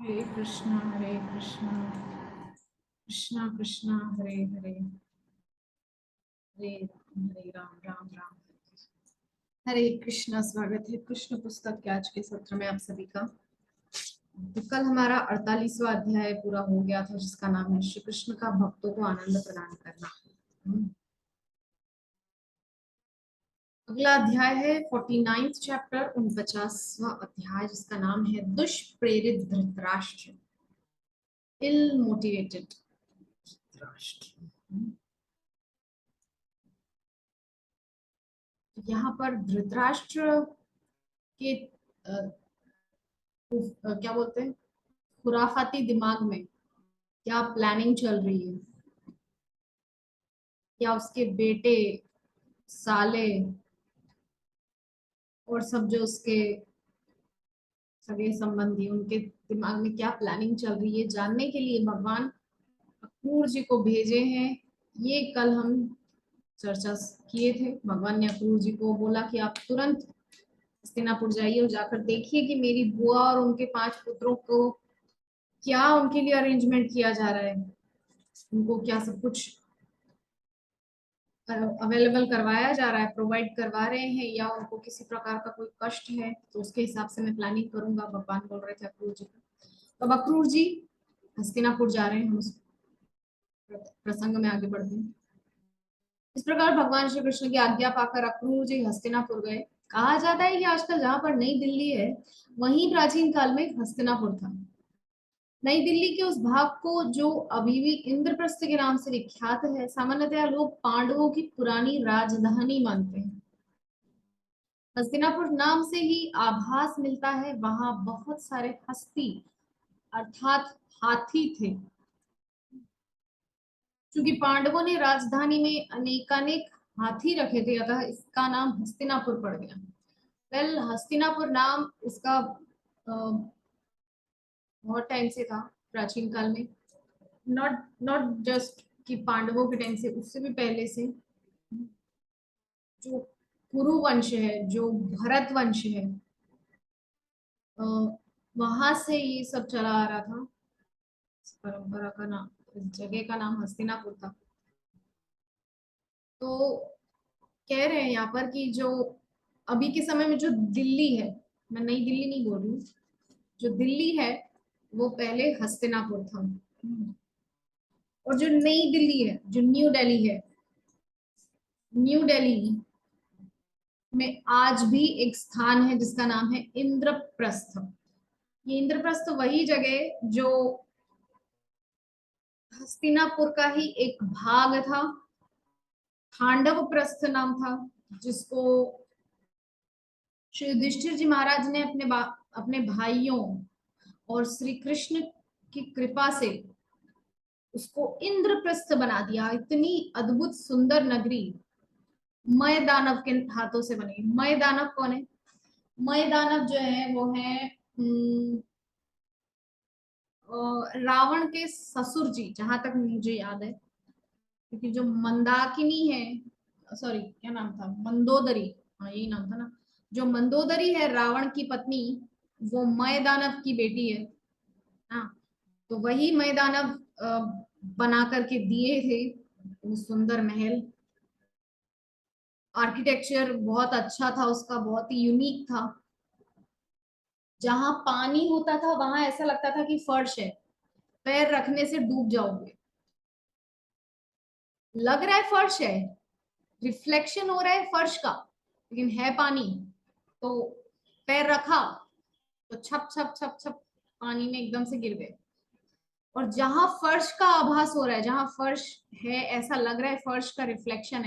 हरे कृष्णा कृष्णा कृष्णा हरे हरे हरे राम राम राम हरे कृष्णा। स्वागत है कृष्ण पुस्तक के आज के सत्र में आप सभी का। तो कल हमारा 48वां अध्याय पूरा हो गया था जिसका नाम है श्री कृष्ण का भक्तों को आनंद प्रदान करना। अगला अध्याय है 49th चैप्टर 49वां अध्याय जिसका नाम है दुष्प्रेरित धृतराष्ट्र, इल मोटिवेटेड धृतराष्ट्र। यहाँ पर धृतराष्ट्र के क्या बोलते हैं खुराफाती दिमाग में क्या प्लानिंग चल रही है, क्या उसके बेटे साले और सब जो उसके सगे संबंधी उनके दिमाग में क्या प्लानिंग चल रही है जानने के लिए भगवान अक्रूर जी को भेजे हैं। ये कल हम चर्चा किए थे। भगवान ने अक्रूर जी को बोला कि आप तुरंत हस्तिनापुर जाइए और जाकर देखिए कि मेरी बुआ और उनके 5 पुत्रों को क्या उनके लिए अरेंजमेंट किया जा रहा है, उनको क्या सब कुछ अवेलेबल करवाया जा रहा है, प्रोवाइड करवा रहे हैं, या उनको किसी प्रकार का कोई कष्ट है तो उसके हिसाब से मैं प्लानिंग करूंगा। भगवान बोल रहे थे अक्रूर जी को। तो अब अक्रूर जी हस्तिनापुर जा रहे हैं। हम उस प्रसंग में आगे बढ़ते हैं। इस प्रकार भगवान श्री कृष्ण की आज्ञा पाकर अक्रूर जी हस्तिनापुर गए। कहा जाता है कि आजकल जहाँ पर नई दिल्ली है वहीं प्राचीन काल में हस्तिनापुर था। नई दिल्ली के उस भाग को जो अभी भी इंद्रप्रस्थ के नाम से विख्यात है सामान्यतः लोग पांडवों की पुरानी राजधानी मानते हैं। हस्तिनापुर नाम से ही आभास मिलता है वहां बहुत सारे हस्ती अर्थात हाथी थे। क्योंकि पांडवों ने राजधानी में अनेकानेक हाथी रखे थे अतः इसका नाम हस्तिनापुर पड़ गया। वेल हस्तिनापुर नाम इसका बहुत टाइम से था, प्राचीन काल में। नॉट नॉट जस्ट कि पांडवों के टाइम से, उससे भी पहले से जो कुरु वंश है, जो भरत वंश है, वहां से ये सब चला आ रहा था। इस परंपरा का नाम, इस जगह का नाम हस्तिनापुर था। तो कह रहे हैं यहाँ पर कि जो अभी के समय में जो दिल्ली है, मैं नई दिल्ली नहीं बोल रही हूँ, जो दिल्ली है वो पहले हस्तिनापुर था। और जो नई दिल्ली है, जो न्यू दिल्ली है, न्यू दिल्ली में आज भी एक स्थान है जिसका नाम है इंद्रप्रस्थ। ये इंद्रप्रस्थ वही जगह जो हस्तिनापुर का ही एक भाग था। खांडव प्रस्थ नाम था जिसको श्री युधिष्ठिर जी महाराज ने अपने भाइयों और श्री कृष्ण की कृपा से उसको इंद्रप्रस्थ बना दिया। इतनी अद्भुत सुंदर नगरी मय दानव के हाथों से बनी। मय दानव कौन है? मय दानव जो है वो है रावण के ससुर जी, जहां तक मुझे याद है। क्योंकि जो मंदाकिनी है, सॉरी क्या नाम था, मंदोदरी, हाँ यही नाम था ना। जो मंदोदरी है रावण की पत्नी, वो मय दानव की बेटी है। हाँ, तो वही मय दानव बना करके दिए थे वो सुंदर महल। आर्किटेक्चर बहुत अच्छा था उसका, बहुत ही यूनिक था। जहां पानी होता था वहां ऐसा लगता था कि फर्श है, पैर रखने से डूब जाओगे। लग रहा है फर्श है, रिफ्लेक्शन हो रहा है फर्श का, लेकिन है पानी। तो पैर रखा तो छप छप छप छप पानी में एकदम से गिर गए। और जहां फर्श का आभास हो रहा है, जहां फर्श है ऐसा लग रहा है फर्श का रिफ्लेक्शन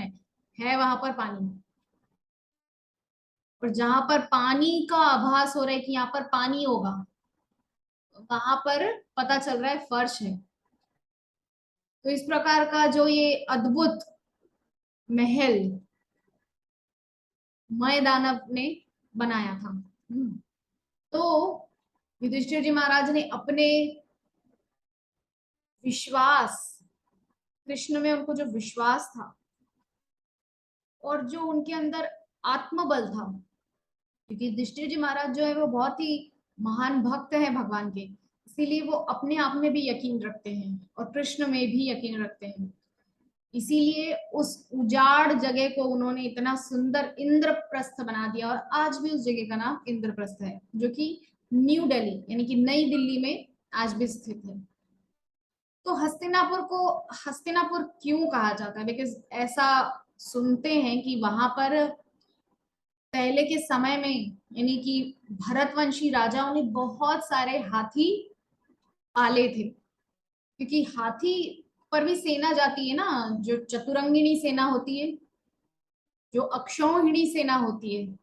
है वहां पर पानी। और जहां पर पानी का आभास हो रहा है कि यहाँ पर पानी होगा, वहां पर पता चल रहा है फर्श है। तो इस प्रकार का जो ये अद्भुत महल मय दानव ने बनाया था। तो युधिष्ठिर जी महाराज ने अपने विश्वास, कृष्ण में उनको जो विश्वास था और जो उनके अंदर आत्मबल था, क्योंकि युधिष्ठिर जी महाराज जो है वो बहुत ही महान भक्त है भगवान के। इसीलिए वो अपने आप में भी यकीन रखते हैं और कृष्ण में भी यकीन रखते हैं। इसीलिए उस उजाड़ जगह को उन्होंने इतना सुंदर इंद्रप्रस्थ बना दिया, और आज भी उस जगह का नाम इंद्रप्रस्थ है, जो कि न्यू दिल्ली यानी कि नई दिल्ली में आज भी स्थित है। तो हस्तिनापुर को हस्तिनापुर क्यों कहा जाता है? बिकॉज ऐसा सुनते हैं कि वहां पर पहले के समय में, यानी कि भरतवंशी राजाओं ने बहुत सारे हाथी पाले थे, क्योंकि हाथी पर भी सेना जाती है ना, जो चतुरंगिणी सेना होती है, जो अक्षौहिणी सेना होती है,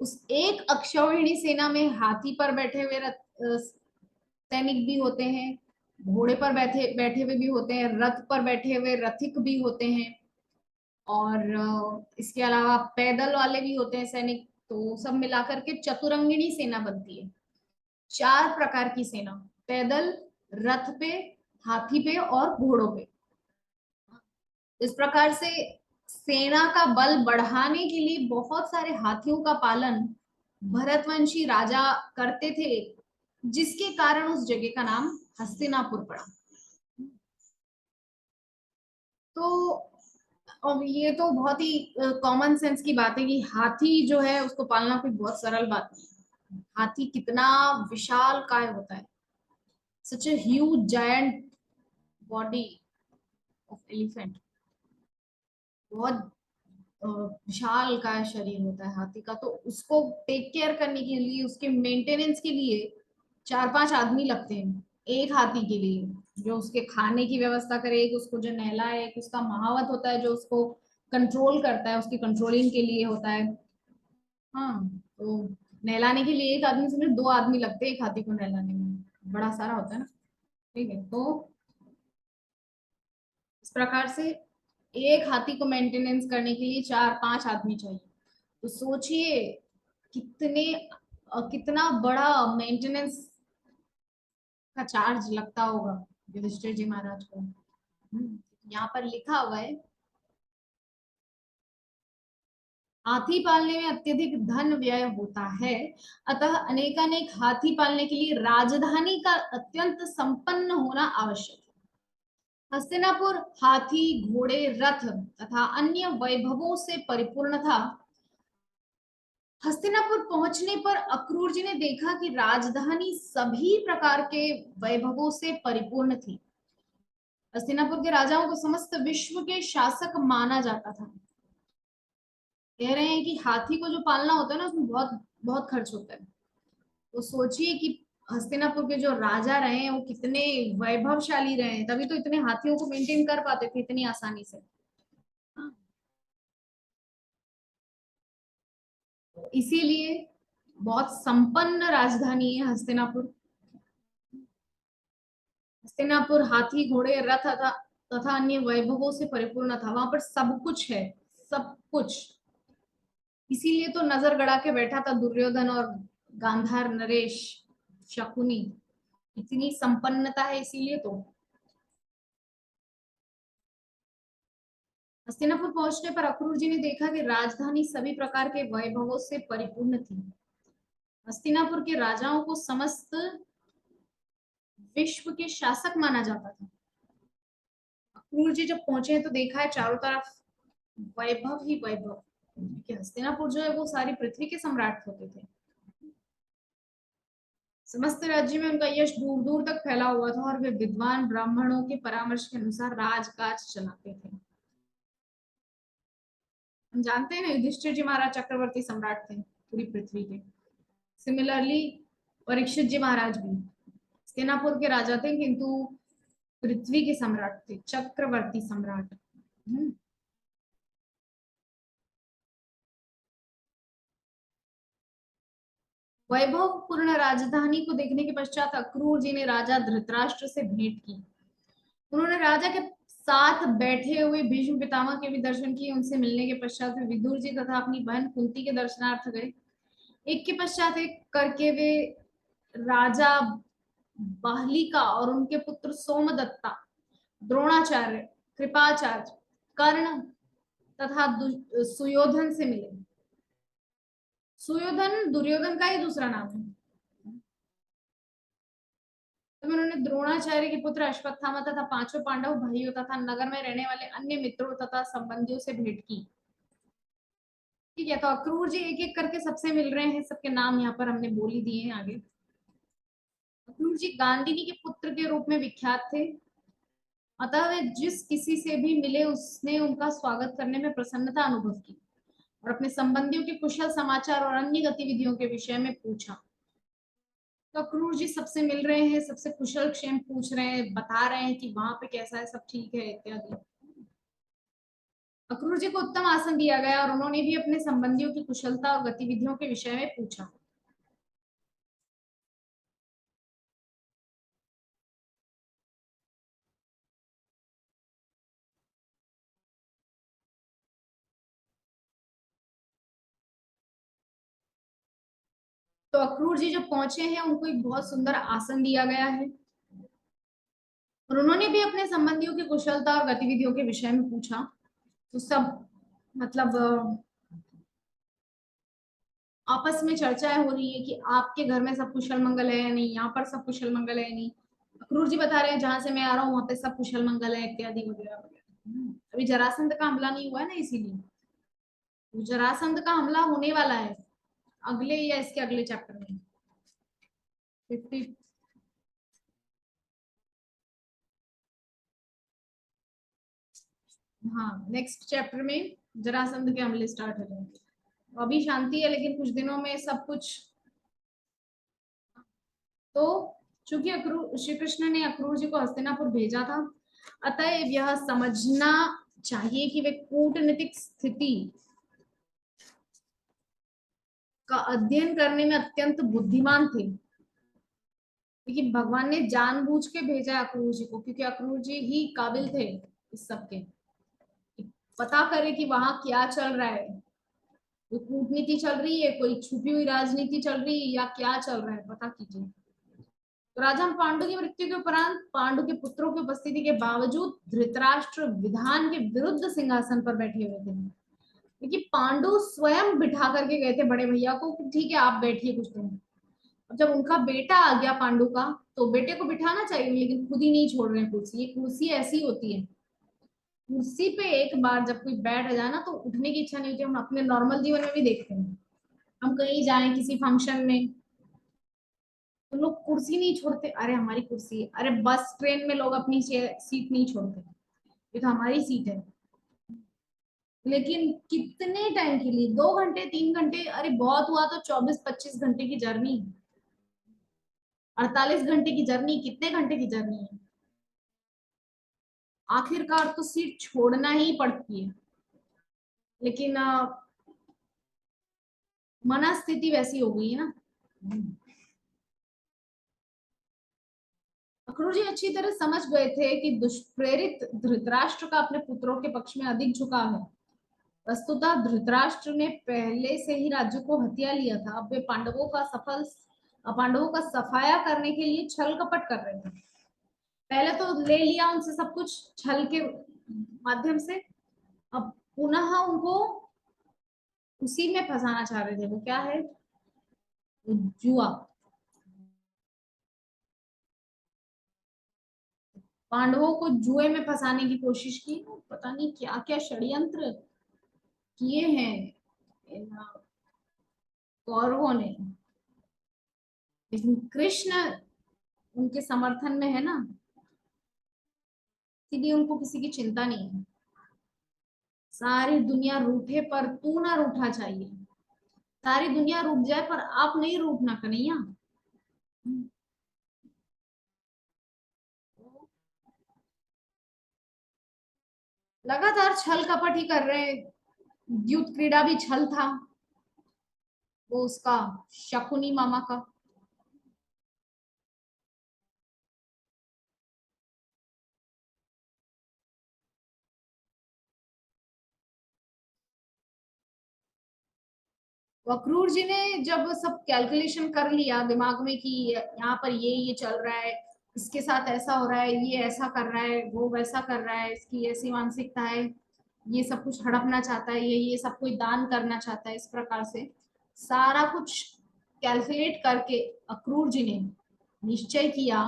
उस एक अक्षौहिणी सेना में हाथी पर बैठे हुए सैनिक भी होते हैं, घोड़े पर बैठे बैठे हुए भी होते हैं, रथ पर बैठे हुए रथिक भी होते हैं, और इसके अलावा पैदल वाले भी होते हैं सैनिक। तो सब मिलाकर के चतुरंगिणी सेना बनती है। 4 प्रकार की सेना, पैदल, रथ पे, हाथी पे और घोड़ों पे। इस प्रकार से सेना का बल बढ़ाने के लिए बहुत सारे हाथियों का पालन भरतवंशी राजा करते थे, जिसके कारण उस जगह का नाम हस्तिनापुर पड़ा। तो अब ये तो बहुत ही कॉमन सेंस की बात है कि हाथी जो है उसको पालना कोई बहुत सरल बात नहीं है। हाथी कितना विशाल काय होता है, such a huge giant body of elephant. बहुत विशाल का शरीर होता है हाथी का, तो उसको टेक केयर करने के लिए, उसके मेंटेनेंस के लिए 4-5 आदमी लगते हैं एक हाथी के लिए, जो उसके खाने की व्यवस्था करे, एक उसको जो नहलाए, एक उसका महावत होता है जो उसको कंट्रोल करता है, उसकी कंट्रोलिंग के लिए होता है। हाँ, तो नहलाने के लिए एक आदमी से 2 आदमी लगते हैं एक हाथी को नहलाने में, बड़ा सारा होता है ना। ठीक है, तो इस प्रकार से एक हाथी को मेंटेनेंस करने के लिए 4-5 आदमी चाहिए। तो सोचिए कितने कितना बड़ा मेंटेनेंस का चार्ज लगता होगा युधिष्ठिर जी महाराज को। यहाँ पर लिखा हुआ है, हाथी पालने में अत्यधिक धन व्यय होता है, अतः अनेकानेक हाथी पालने के लिए राजधानी का अत्यंत संपन्न होना आवश्यक है। हस्तिनापुर हाथी, घोड़े, रथ तथा अन्य वैभवों से परिपूर्ण था। हस्तिनापुर पहुंचने पर अक्रूर जी ने देखा कि राजधानी सभी प्रकार के वैभवों से परिपूर्ण थी। हस्तिनापुर के राजाओं को समस्त विश्व के शासक माना जाता था। कह रहे हैं कि हाथी को जो पालना होता है ना, उसमें बहुत बहुत खर्च होता है। तो सोचिए कि हस्तिनापुर के जो राजा रहे हैं वो कितने वैभवशाली रहे हैं, तभी तो इतने हाथियों को मेंटेन कर पाते थे इतनी आसानी से। इसीलिए बहुत संपन्न राजधानी है हस्तिनापुर। हस्तिनापुर हाथी, घोड़े, रथ तथा अन्य वैभवों से परिपूर्ण था। वहां पर सब कुछ है, सब कुछ। इसीलिए तो नजर गड़ा के बैठा था दुर्योधन और गांधार नरेश, शकुनी। इतनी संपन्नता है इसीलिए तो। हस्तिनापुर पहुंचने पर अक्रूर जी ने देखा कि राजधानी सभी प्रकार के वैभवों से परिपूर्ण थी। हस्तिनापुर के राजाओं को समस्त विश्व के शासक माना जाता था। अक्रूर जी जब पहुंचे तो देखा है चारों तरफ वैभव ही वैभव, क्योंकि हस्तिनापुर जो है वो सारी पृथ्वी के सम्राट होते थे। समस्त राज्य में उनका यश दूर दूर तक फैला हुआ था, और वे विद्वान ब्राह्मणों के परामर्श के अनुसार राजकाज चलाते थे। हम जानते हैं ना, युधिष्ठिर जी महाराज चक्रवर्ती सम्राट थे पूरी पृथ्वी के। सिमिलरली परीक्षित जी महाराज भी हस्तिनापुर के राजा थे, किंतु पृथ्वी के सम्राट थे, चक्रवर्ती सम्राट। वैभवपूर्ण राजधानी को देखने के पश्चात अक्रूर जी ने राजा धृतराष्ट्र से भेंट की। उन्होंने राजा के साथ बैठे हुए भीष्म पितामह के भी दर्शन किए। उनसे मिलने के पश्चात वे विदुर जी तथा अपनी बहन कुंती के दर्शनार्थ गए। एक के पश्चात एक करके वे राजा बाहलिका और उनके पुत्र सोमदत्ता, द्रोणाचार्य, कृपाचार्य, कर्ण तथा सुयोधन से मिले। सुयोधन दुर्योधन का ही दूसरा नाम है। तब उन्होंने द्रोणाचार्य के पुत्र अश्वत्थामा तथा पांचों पांडव भाइयों तथा नगर में रहने वाले अन्य मित्रों तथा संबंधियों से भेंट की। ठीक है, तो अक्रूर जी एक एक करके सबसे मिल रहे हैं, सबके नाम यहाँ पर हमने बोल ही दिए हैं आगे। अक्रूर जी गांधिनी के पुत्र के रूप में विख्यात थे, अतः वे जिस किसी से भी मिले उसने उनका स्वागत करने में प्रसन्नता अनुभव की और अपने संबंधियों के कुशल समाचार और अन्य गतिविधियों के विषय में पूछा। तो अक्रूर जी सबसे मिल रहे हैं, सबसे कुशल क्षेम पूछ रहे हैं, बता रहे हैं कि वहां पे कैसा है, सब ठीक है इत्यादि। अक्रूर जी को उत्तम आसन दिया गया और उन्होंने भी अपने संबंधियों की कुशलता और गतिविधियों के विषय में पूछा। तो अक्रूर जी जब पहुंचे हैं, उनको एक बहुत सुंदर आसन दिया गया है और उन्होंने भी अपने संबंधियों की कुशलता और गतिविधियों के विषय में पूछा। तो सब मतलब आपस में चर्चाएं हो रही है कि आपके घर में सब कुशल मंगल है या नहीं, यहाँ पर सब कुशल मंगल है या नहीं। अक्रूर जी बता रहे हैं जहां से मैं आ रहा हूँ वहां पे सब कुशल मंगल है इत्यादि वगैरह वगैरह। अभी जरासंध का हमला नहीं हुआ है ना, इसीलिए तो जरासंध का हमला होने वाला है अगले या इसके अगले चैप्टर में 50। हाँ, नेक्स्ट चैप्टर में जरासंध के हमले स्टार्ट हो जाएंगे। अभी शांति है, लेकिन कुछ दिनों में सब कुछ। तो चूंकि अक्रूर श्री कृष्ण ने अक्रूर जी को हस्तिनापुर भेजा था, अतएव यह समझना चाहिए कि वे कूटनीतिक स्थिति का अध्ययन करने में अत्यंत बुद्धिमान थे। लेकिन भगवान ने जानबूझ के भेजा अक्रूर जी को, क्योंकि अक्रूर जी ही काबिल थे इस सब के, पता करे कि वहां क्या चल रहा है, कोई कूटनीति चल रही है, कोई छुपी हुई राजनीति चल रही है, या क्या चल रहा है, पता कीजिए। तो राजा पांडु की मृत्यु के उपरांत पांडु के पुत्रों की उपस्थिति के बावजूद धृतराष्ट्र विधान के विरुद्ध सिंहासन पर बैठे हुए थे, क्योंकि पांडु स्वयं बिठा करके गए थे बड़े भैया को कि ठीक है आप बैठिए कुछ दिन। अब जब उनका बेटा आ गया पांडु का, तो बेटे को बिठाना चाहिए, लेकिन खुद ही नहीं छोड़ रहे हैं कुर्सी। ये कुर्सी ऐसी होती है, कुर्सी पे एक बार जब कोई बैठ जाए ना तो उठने की इच्छा नहीं होती। हम अपने नॉर्मल जीवन में भी देखते हैं, हम कहीं जाए किसी फंक्शन में तो लोग कुर्सी नहीं छोड़ते, अरे हमारी कुर्सी है। अरे बस ट्रेन में लोग अपनी सीट नहीं छोड़ते, ये तो हमारी सीट है। लेकिन कितने टाइम के लिए, 2 घंटे 3 घंटे, अरे बहुत हुआ तो 24-25 घंटे की जर्नी, 48 घंटे की जर्नी, कितने घंटे की जर्नी है। आखिरकार तो सीट छोड़ना ही पड़ती है, लेकिन मनस्थिति वैसी हो गई है ना। अक्रूर जी अच्छी तरह समझ गए थे कि दुष्प्रेरित धृतराष्ट्र का अपने पुत्रों के पक्ष में अधिक झुकाव है। वस्तुतः धृतराष्ट्र ने पहले से ही राज्य को हथिया लिया था, अब वे पांडवों का सफाया करने के लिए छल कपट कर रहे थे। पहले तो ले लिया उनसे सब कुछ छल के माध्यम से, अब पुनः उनको उसी में फंसाना चाह रहे थे। वो क्या है, वो जुआ। पांडवों को जुए में फंसाने की कोशिश की, पता नहीं क्या क्या षड्यंत्र किए हैं इन कौरवों ने। लेकिन कृष्ण उनके समर्थन में है ना, इसलिए उनको किसी की चिंता नहीं है। सारी दुनिया रूठे पर तू ना रूठा चाहिए, सारी दुनिया रूठ जाए पर आप नहीं रूठना कन्हैया। लगातार छल कपट ही कर रहे हैं, युद्ध क्रीड़ा भी छल था, वो उसका शकुनी मामा का। अक्रूर जी ने जब सब कैलकुलेशन कर लिया दिमाग में कि यहाँ पर ये चल रहा है, इसके साथ ऐसा हो रहा है, ये ऐसा कर रहा है, वो वैसा कर रहा है, इसकी ऐसी मानसिकता है, ये सब कुछ हड़पना चाहता है, ये सब कोई दान करना चाहता है, इस प्रकार से सारा कुछ कैलकुलेट करके अक्रूर जी ने निश्चय किया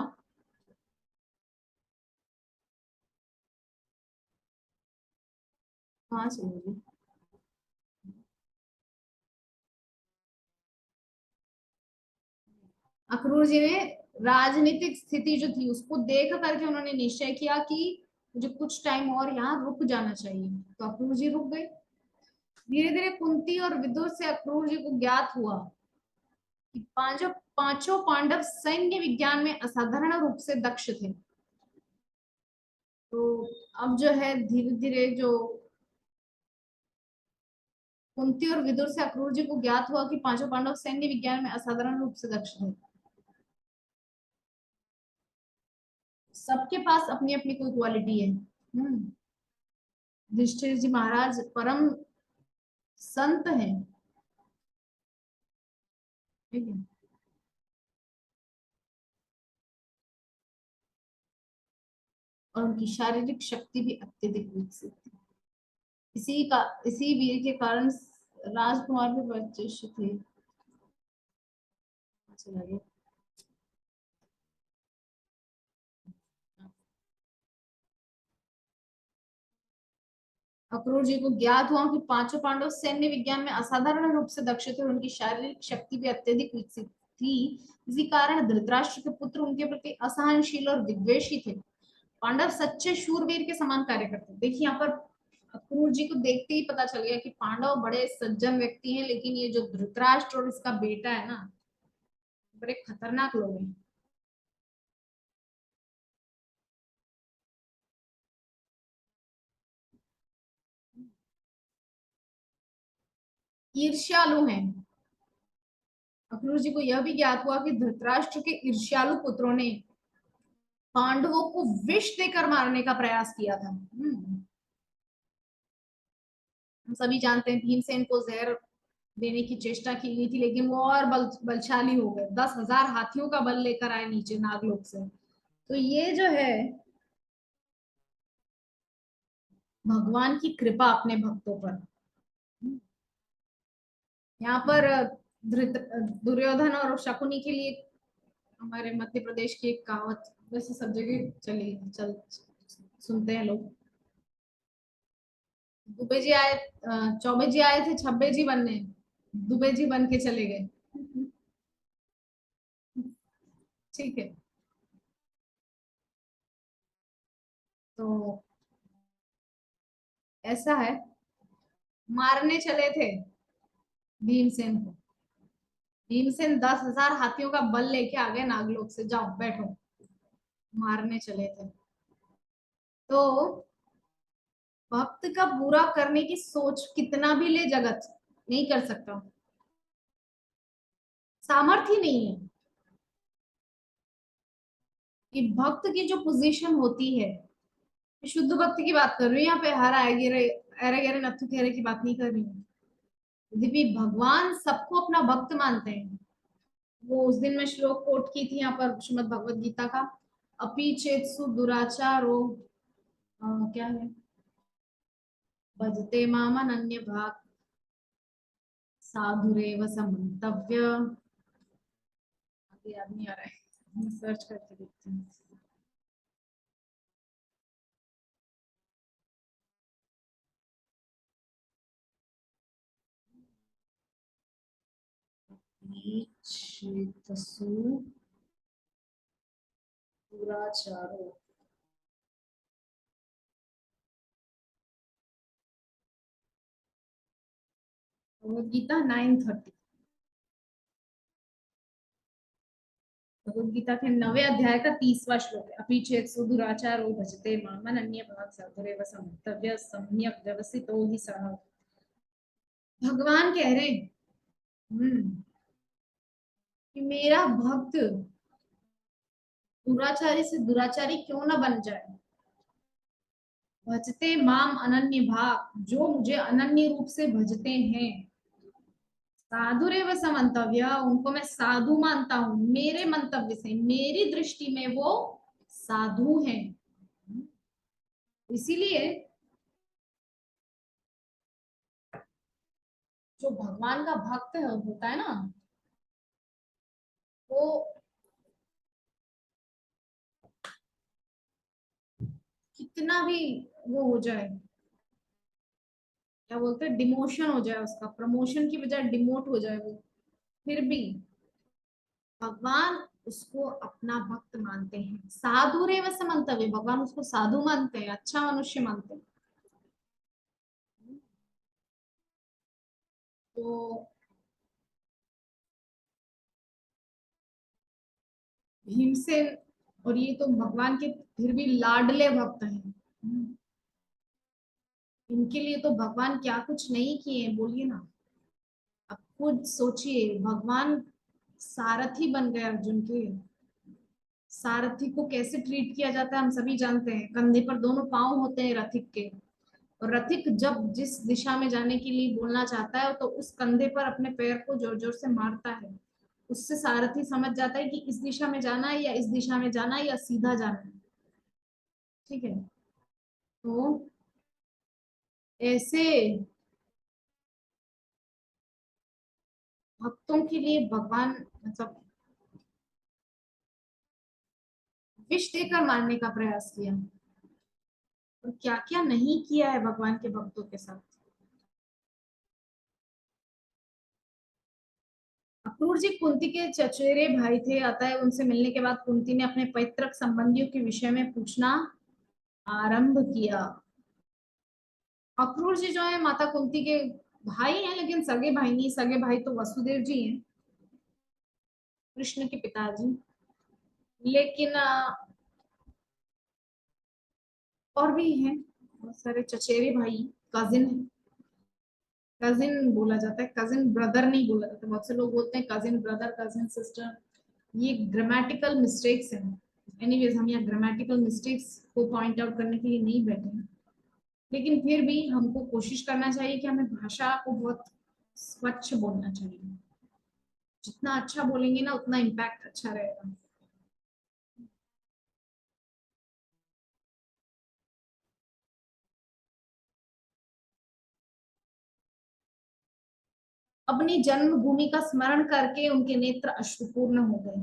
कहाँ चलोगी? अक्रूर जी ने राजनीतिक स्थिति जो थी उसको देख करके उन्होंने निश्चय किया कि मुझे कुछ टाइम और यहाँ रुक जाना चाहिए, तो अक्रूर जी रुक गए। धीरे धीरे कुंती और विदुर से अक्रूर जी को ज्ञात हुआ कि पांचों पांडव सैन्य विज्ञान में असाधारण रूप से दक्ष थे। तो अब जो है धीरे धीरे जो कुंती और विदुर से अक्रूर जी को ज्ञात हुआ कि पांचों पांडव सैन्य विज्ञान में असाधारण रूप से दक्ष थे। सबके पास अपनी अपनी कोई क्वालिटी है। युधिष्ठिर जी महाराज परम संत हैं, ठीक है। और उनकी शारीरिक शक्ति भी अत्यधिक विकसित थी। इसी वीर के कारण राजकुमार भी वर्चस्व थे। चला गया। अक्रूर जी को ज्ञात हुआ कि पांचों पांडव सैन्य विज्ञान में असाधारण रूप से दक्ष थे और उनकी शारीरिक शक्ति भी अत्यधिक विकसित थी। इसी कारण धृतराष्ट्र के पुत्र उनके प्रति असहनशील और विद्वेषी थे। पांडव सच्चे शूरवीर के समान कार्य करते। देखिए यहाँ पर अक्रूर जी को देखते ही पता चल गया कि पांडव बड़े सज्जन व्यक्ति हैं, लेकिन ये जो धृतराष्ट्र और इसका बेटा है ना, बड़े खतरनाक लोग हैं। ईर्ष्यालु हैं। अक्रूर जी को यह भी ज्ञात हुआ कि धृतराष्ट्र के ईर्ष्यालु पुत्रों ने पांडवों को विष देकर मारने का प्रयास किया था। हम सभी जानते हैं भीमसेन को जहर देने की चेष्टा की गई थी, लेकिन वो और बलशाली हो गए। 10,000 हाथियों का बल लेकर आए नीचे नागलोक से। तो ये जो है भगवान की कृपा अपने भक्तों पर। यहाँ पर दुर्योधन और शकुनी के लिए हमारे मध्य प्रदेश की एक कहावत वैसे सब जगह चल सुनते हैं लोग। दुबे जी आए, चौबे जी आए थे छब्बे जी बनने, दुबे जी बन के चले गए। ठीक है। तो ऐसा है, मारने चले थे भीमसेन को। भीमसेन 10,000 हाथियों का बल लेके आ गए नागलोक से, जाओ बैठो। मारने चले थे। तो भक्त का बुरा करने की सोच कितना भी ले जगत नहीं कर सकता, सामर्थ्य नहीं है। कि भक्त की जो पोजीशन होती है, शुद्ध भक्ति की बात कर रही हूँ यहाँ पे, हर आए गिरे अरे गहरे नत्थु खेरे की बात नहीं कर रही हूँ। यदि भी भगवान सबको अपना भक्त मानते हैं। वो उस दिन मैं श्लोक कोट की थी यहाँ पर श्रीमद् भगवत गीता का, अपि चेत्सु दुराचारो क्या है, भजते माम अनन्य भाग साधुरेव समन्तव्य। आगे याद नहीं आ रहा है, मैं सर्च करके देखती हूँ। चेतसु दुराचारो। भगवत गीता 9:30। भगवद गीता के 9वें अध्याय का 30वां श्लोक है, अपि चेत सुदुराचारो भजते मामन अन्य भाग साधुरेव समन्तव्य सम्यक व्यवसितो ही सह। भगवान कह रहे हैं कि मेरा भक्त दुराचारी से दुराचारी क्यों ना बन जाए। भजते माम अनन्य भाग, जो मुझे अनन्य रूप से भजते हैं। साधुरेव समन्तव्य, उनको मैं साधु मानता हूं, मेरे मंतव्य से मेरी दृष्टि में वो साधु हैं। इसीलिए जो भगवान का भक्त है होता है ना, वो कितना भी वो हो जाए, क्या बोलते हैं, डिमोशन हो जाए, उसका प्रमोशन की बजाय डिमोट हो जाए वो, फिर भी भगवान उसको अपना भक्त मानते हैं। साधु रे वैसे मंतव्य, भगवान उसको साधु मानते हैं, अच्छा मनुष्य मानते हैं। तो भीमसेन और ये तो भगवान के फिर भी लाडले भक्त हैं। इनके लिए तो भगवान क्या कुछ नहीं किए हैं, बोलिए ना। अब खुद सोचिए, भगवान सारथी बन गए अर्जुन के। सारथी को कैसे ट्रीट किया जाता है हम सभी जानते हैं, कंधे पर दोनों पांव होते हैं रथिक के, और रथिक जब जिस दिशा में जाने के लिए बोलना चाहता है तो उस कंधे पर अपने पैर को जोर जोर से मारता है। उससे सारथी समझ जाता है कि इस दिशा में जाना है या इस दिशा में जाना है या सीधा जाना है। ठीक है। तो ऐसे भक्तों के लिए भगवान मतलब विष देकर मारने का प्रयास किया, और क्या क्या नहीं किया है भगवान के भक्तों के साथ। अक्रूर जी कुंती के चचेरे भाई थे, अतः उनसे मिलने के बाद कुंती ने अपने पैतृक संबंधियों के विषय में पूछना आरंभ किया। अक्रूर जी जो है माता कुंती के भाई हैं, लेकिन सगे भाई नहीं, सगे भाई तो वसुदेव जी हैं, कृष्ण के पिताजी। लेकिन और भी हैं बहुत सारे चचेरे भाई, कजिन। कजिन बोला जाता है, कजिन ब्रदर नहीं बोला जाता। बहुत से लोग बोलते हैं कजिन ब्रदर, कजिन सिस्टर। ये ग्रामेटिकल मिस्टेक्स हैं। एनीवेज, हम यहाँ ग्रामेटिकल मिस्टेक्स को पॉइंट आउट करने के लिए नहीं बैठे हैं, लेकिन फिर भी हमको कोशिश करना चाहिए कि हमें भाषा को बहुत स्वच्छ बोलना चाहिए। जितना अच्छा बोलेंगे ना उतना इम्पैक्ट अच्छा रहेगा। अपनी जन्मभूमि का स्मरण करके उनके नेत्र अश्रुपूर्ण हो गए।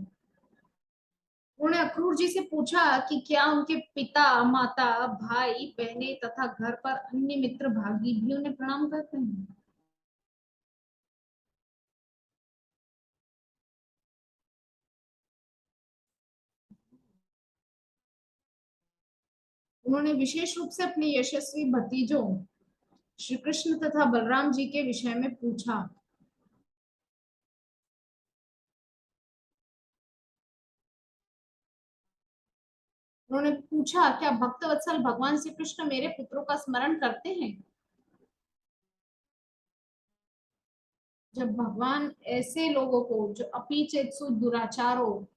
उन्होंने अक्रूर जी से पूछा कि क्या उनके पिता, माता, भाई बहनें तथा घर पर अन्य मित्र भागी भी उन्हें प्रणाम करते हैं। उन्होंने विशेष रूप से अपने यशस्वी भतीजों श्री कृष्ण तथा बलराम जी के विषय में पूछा। उन्होंने पूछा, क्या भक्त वत्सल भगवान श्री कृष्ण मेरे पुत्रों का स्मरण करते हैं। जब भगवान ऐसे लोगों को जो अपीचेत्सु दुराचारो,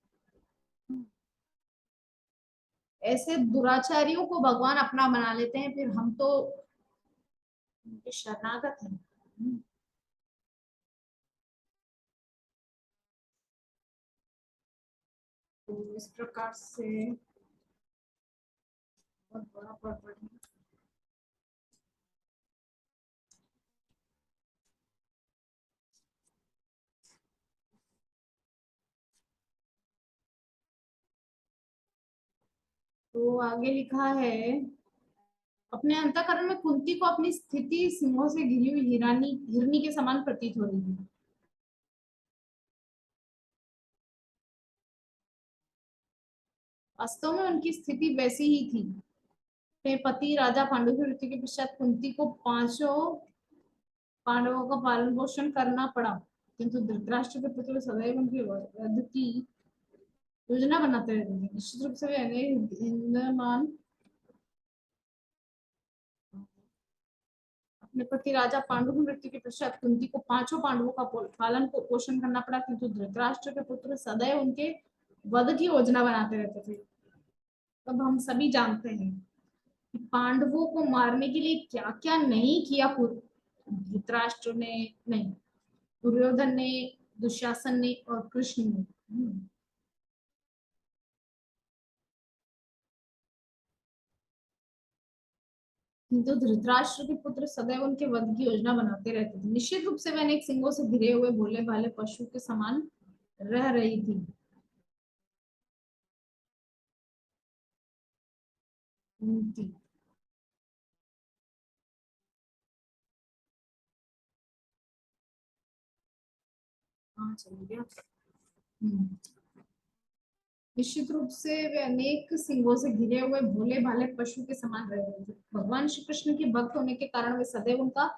ऐसे दुराचारियों को भगवान अपना बना लेते हैं, फिर हम तो उनके शरणागत हैं। तो इस प्रकार से बहुत बड़ा पर्व है। तो आगे लिखा है, अपने अंतःकरण में कुंती को अपनी स्थिति सिंहों से घिरी हुई हिरानी हिरनी के समान प्रतीत हो रही थी। वास्तव में उनकी स्थिति वैसी ही थी। अपने पति राजा पांडु की मृत्यु के पश्चात कुंती को पांचों पांडवों का पालन पोषण करना पड़ा, किंतु धृतराष्ट्र के पुत्र सदैव उनके वध की योजना बनाते रहते थे। निश्चित रूप से वे अनेक हिंदमान अपने पति राजा पांडु की मृत्यु के पश्चात कुंती को पांचों पांडवों का पालन पोषण करना पड़ा, किंतु धृतराष्ट्र के पुत्र सदैव उनके वध की योजना बनाते रहते थे। तब हम सभी जानते हैं कि पांडवों को मारने के लिए क्या क्या नहीं किया धृतराष्ट्र ने, नहीं, दुर्योधन ने, दुशासन ने और कृष्ण ने। किंतु धृतराष्ट्र के पुत्र सदैव उनके वध की योजना बनाते रहते थे। निश्चित रूप से वह अनेक सिंगों से घिरे हुए भोले भाले पशु के समान रह रही थी। कुंती हाँ चल गया। निश्चित रूप से वे अनेक सिंगों से घिरे हुए भोले भाले पशु के समान रह रहे थे। भगवान श्री कृष्ण के भक्त होने के कारण वे सदैव उनका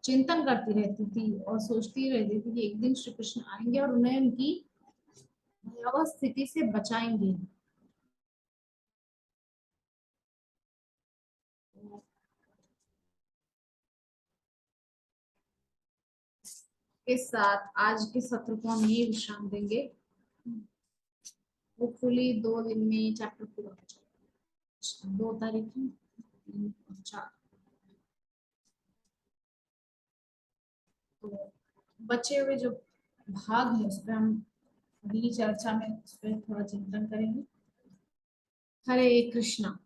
चिंतन करती रहती थी और सोचती रहती थी कि एक दिन श्री कृष्ण आएंगे और उन्हें उनकी भयावह स्थिति से बचाएंगे। के साथ आज के सत्र को हम यही विश्राम देंगे। होपफुली 2 दिन में चैप्टर पूरा हो जाएगा। 2 तारीख है, 3 और 4। तो बचे हुए जो भाग है उस पर हम अगली चर्चा में उस पर थोड़ा चिंतन करेंगे। हरे कृष्णा।